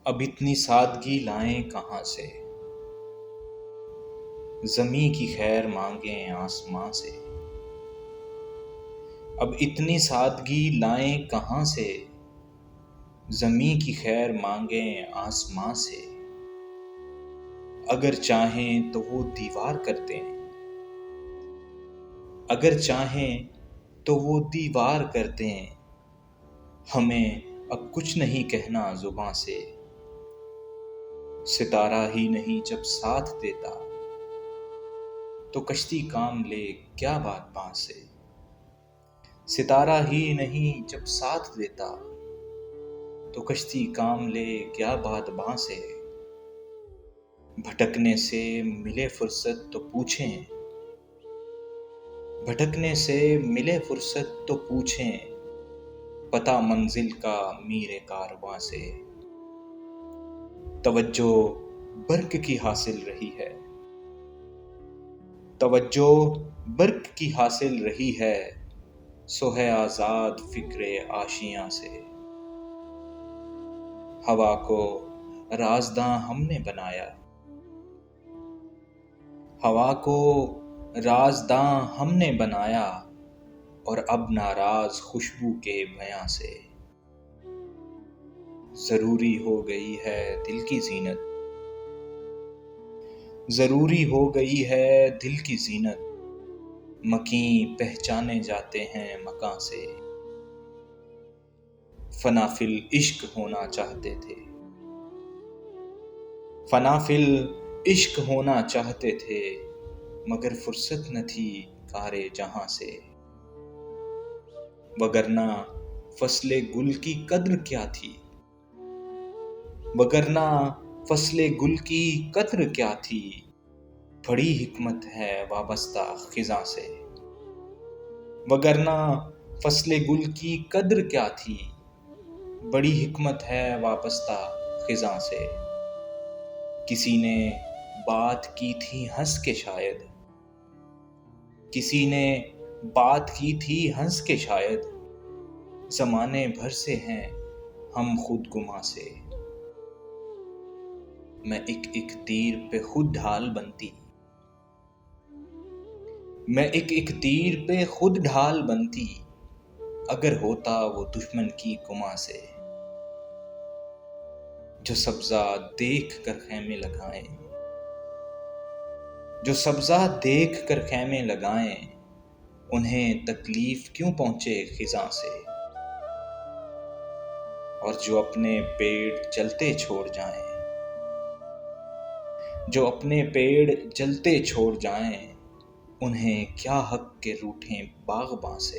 اب اتنی سادگی لائیں کہاں سے، زمیں کی خیر مانگیں آسماں سے۔ اب اتنی سادگی لائیں کہاں سے، زمیں کی خیر مانگیں آسماں سے۔ اگر چاہیں تو وہ دیوار کر دیں، اگر چاہیں تو وہ دیوار کر دیں، ہمیں اب کچھ نہیں کہنا زباں سے۔ ستارہ ہی نہیں جب ساتھ دیتا تو کشتی کام لے کیا بات باں سے۔ ستارہ ہی نہیں جب ساتھ دیتا تو کشتی کام لے کیا بات باں سے۔ بھٹکنے سے ملے فرصت تو پوچھیں، بھٹکنے سے ملے فرصت تو پوچھیں، پتہ منزل کا میر کارواں سے۔ توجہ برق کی حاصل رہی ہے، توجہ برق کی حاصل رہی ہے، سو ہے آزاد فکر آشیاں سے۔ ہوا کو رازداں ہم نے بنایا، ہوا کو رازداں ہم نے بنایا، اور اب ناراض خوشبو کے بیاں سے۔ ضروری ہو گئی ہے دل کی زینت، ضروری ہو گئی ہے دل کی زینت، مکیں پہچانے جاتے ہیں مکاں سے۔ فنا فی العشق ہونا چاہتے تھے، فنا فی العشق ہونا چاہتے تھے، مگر فرصت نہ تھی کار جہاں سے۔ وگرنہ فصل گل کی قدر کیا تھی، وگرنہ فصل گل کی قدر کیا تھی، بڑی حکمت ہے وابستہ خزاں سے۔ وگرنہ فصل گل کی قدر کیا تھی، بڑی حکمت ہے وابستہ خزاں سے۔ کسی نے بات کی تھی ہنس کے شاید، کسی نے بات کی تھی ہنس کے شاید، زمانے بھر سے ہیں ہم خود گماں سے۔ میں ایک ایک تیر پہ خود ڈھال بنتی، میں ایک ایک تیر پہ خود ڈھال بنتی، اگر ہوتا وہ دشمن کی کماں سے۔ جو سبزہ دیکھ کر خیمے لگائیں، جو سبزہ دیکھ کر خیمے لگائیں، انہیں تکلیف کیوں پہنچے خزاں سے۔ اور جو اپنے پیڑ جلتے چھوڑ جائیں، جو اپنے پیڑ جلتے چھوڑ جائیں، انہیں کیا حق کہ روٹھیں باغباں سے۔